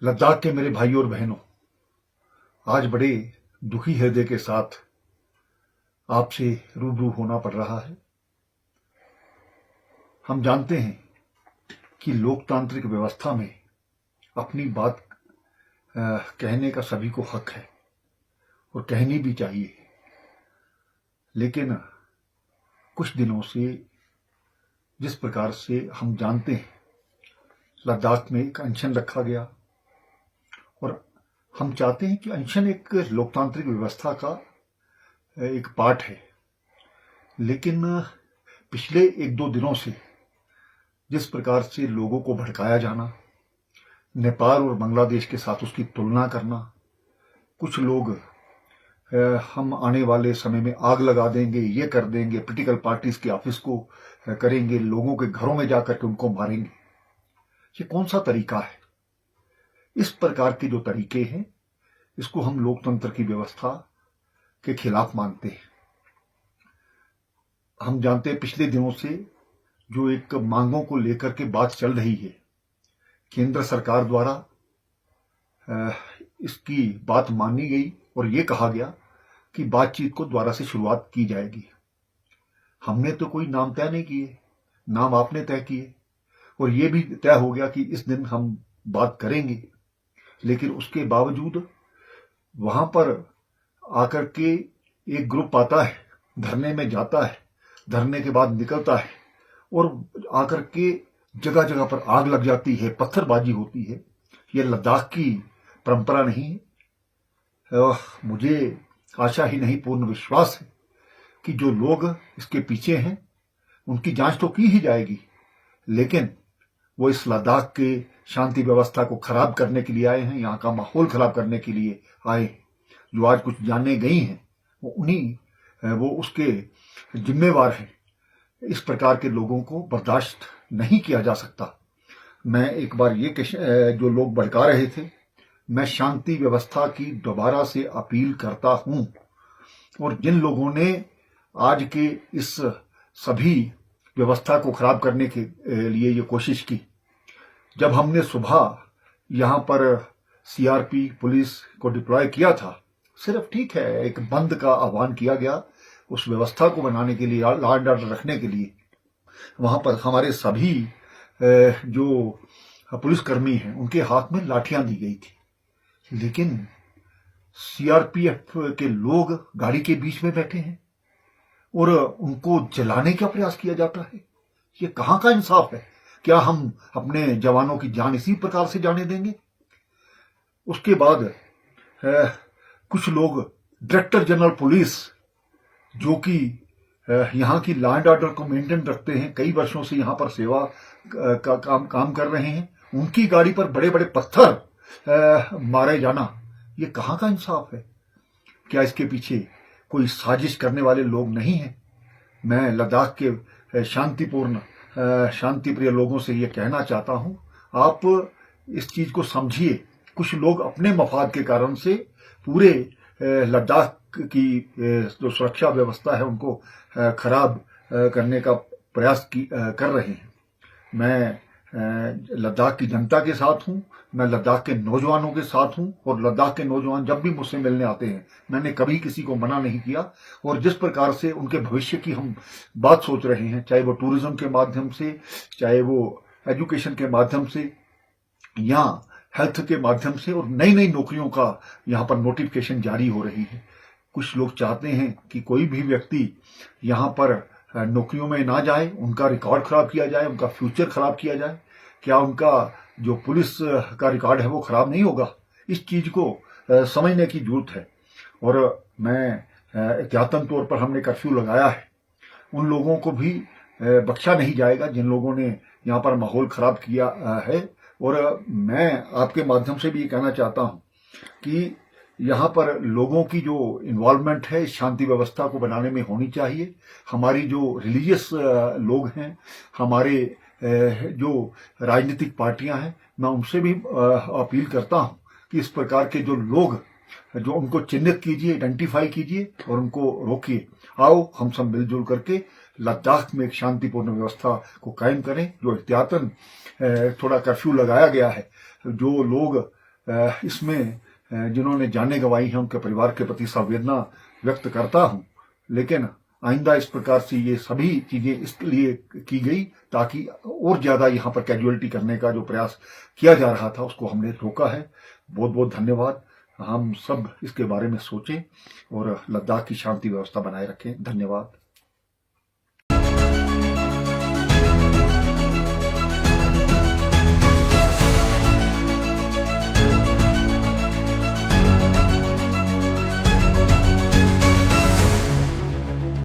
लद्दाख के मेरे भाइयों और बहनों, आज बड़े दुखी हृदय के साथ आपसे रूबरू होना पड़ रहा है। हम जानते हैं कि लोकतांत्रिक व्यवस्था में अपनी बात कहने का सभी को हक है और कहनी भी चाहिए, लेकिन कुछ दिनों से जिस प्रकार से हम जानते हैं लद्दाख में एक अनशन रखा गया और हम चाहते हैं कि अनशन एक लोकतांत्रिक व्यवस्था का एक पार्ट है, लेकिन पिछले एक दो दिनों से जिस प्रकार से लोगों को भड़काया जाना, नेपाल और बांग्लादेश के साथ उसकी तुलना करना, कुछ लोग हम आने वाले समय में आग लगा देंगे, ये कर देंगे, पॉलिटिकल पार्टीज के ऑफिस को करेंगे, लोगों के घरों में जाकर के उनको मारेंगे, ये कौन सा तरीका है? इस प्रकार के जो तरीके हैं इसको हम लोकतंत्र की व्यवस्था के खिलाफ मानते हैं। हम जानते हैं पिछले दिनों से जो एक मांगों को लेकर के बात चल रही है, केंद्र सरकार द्वारा इसकी बात मानी गई और ये कहा गया कि बातचीत को दोबारा से शुरुआत की जाएगी। हमने तो कोई नाम तय नहीं किए, नाम आपने तय किए और ये भी तय हो गया कि इस दिन हम बात करेंगे, लेकिन उसके बावजूद वहां पर आकर के एक ग्रुप आता है, धरने में जाता है, धरने के बाद निकलता है और आकर के जगह जगह पर आग लग जाती है, पत्थरबाजी होती है। ये लद्दाख की परंपरा नहीं है। मुझे आशा ही नहीं पूर्ण विश्वास है कि जो लोग इसके पीछे हैं उनकी जांच तो की ही जाएगी, लेकिन वो इस लद्दाख के शांति व्यवस्था को खराब करने के लिए आए हैं, यहाँ का माहौल खराब करने के लिए आए हैं। जो आज कुछ जानने गई हैं वो उसके जिम्मेवार हैं। इस प्रकार के लोगों को बर्दाश्त नहीं किया जा सकता। मैं एक बार ये जो लोग भड़का रहे थे, मैं शांति व्यवस्था की दोबारा से अपील करता हूं और जिन लोगों ने आज के इस सभी व्यवस्था को खराब करने के लिए ये कोशिश की, जब हमने सुबह यहाँ पर सीआरपी पुलिस को डिप्लॉय किया था, सिर्फ ठीक है एक बंद का आह्वान किया गया उस व्यवस्था को बनाने के लिए, लॉ एंड ऑर्डर रखने के लिए। वहां पर हमारे सभी जो पुलिसकर्मी हैं उनके हाथ में लाठियां दी गई थी, लेकिन सीआरपीएफ के लोग गाड़ी के बीच में बैठे हैं और उनको जलाने का प्रयास किया जाता है। ये कहां का इंसाफ है? क्या हम अपने जवानों की जान इसी प्रकार से जाने देंगे? उसके बाद कुछ लोग डायरेक्टर जनरल पुलिस जो कि यहाँ की लॉ एंड ऑर्डर को मेंटेन रखते हैं, कई वर्षों से यहाँ पर सेवा का काम कर रहे हैं, उनकी गाड़ी पर बड़े बड़े पत्थर मारे जाना, ये कहाँ का इंसाफ है? क्या इसके पीछे कोई साजिश करने वाले लोग नहीं हैं? मैं लद्दाख के शांति प्रिय लोगों से ये कहना चाहता हूं, आप इस चीज को समझिए। कुछ लोग अपने मफाद के कारण से पूरे लद्दाख की जो सुरक्षा व्यवस्था है उनको खराब करने का प्रयास कर रहे हैं। मैं लद्दाख की जनता के साथ हूं, मैं लद्दाख के नौजवानों के साथ हूं और लद्दाख के नौजवान जब भी मुझसे मिलने आते हैं मैंने कभी किसी को मना नहीं किया। और जिस प्रकार से उनके भविष्य की हम बात सोच रहे हैं, चाहे वो टूरिज्म के माध्यम से, चाहे वो एजुकेशन के माध्यम से या हेल्थ के माध्यम से, और नई नई नौकरियों का यहाँ पर नोटिफिकेशन जारी हो रही है। कुछ लोग चाहते हैं कि कोई भी व्यक्ति यहाँ पर नौकरियों में ना जाए, उनका रिकॉर्ड खराब किया जाए, उनका फ्यूचर खराब किया जाए। क्या उनका जो पुलिस का रिकॉर्ड है वो खराब नहीं होगा? इस चीज को समझने की जरूरत है। और मैं एहतियातन तौर पर हमने कर्फ्यू लगाया है, उन लोगों को भी बख्शा नहीं जाएगा जिन लोगों ने यहाँ पर माहौल खराब किया है। और मैं आपके माध्यम से भी ये कहना चाहता हूँ कि यहाँ पर लोगों की जो इन्वॉल्वमेंट है शांति व्यवस्था को बनाने में होनी चाहिए। हमारी जो रिलीजियस लोग हैं, हमारे जो राजनीतिक पार्टियां हैं, मैं उनसे भी अपील करता हूं कि इस प्रकार के जो लोग जो उनको चिन्हित कीजिए, आइडेंटिफाई कीजिए और उनको रोकिए। आओ हम सब मिलजुल करके लद्दाख में एक शांतिपूर्ण व्यवस्था को कायम करें। जो एहतियातन थोड़ा कर्फ्यू लगाया गया है, जो लोग इसमें जिन्होंने जानें गंवाई हैं उनके परिवार के प्रति संवेदना व्यक्त करता हूं। लेकिन आइंदा इस प्रकार से ये सभी चीजें इसलिए की गई ताकि और ज्यादा यहाँ पर कैजुअलिटी करने का जो प्रयास किया जा रहा था उसको हमने रोका है। बहुत बहुत धन्यवाद। हम सब इसके बारे में सोचें और लद्दाख की शांति व्यवस्था बनाए रखें। धन्यवाद।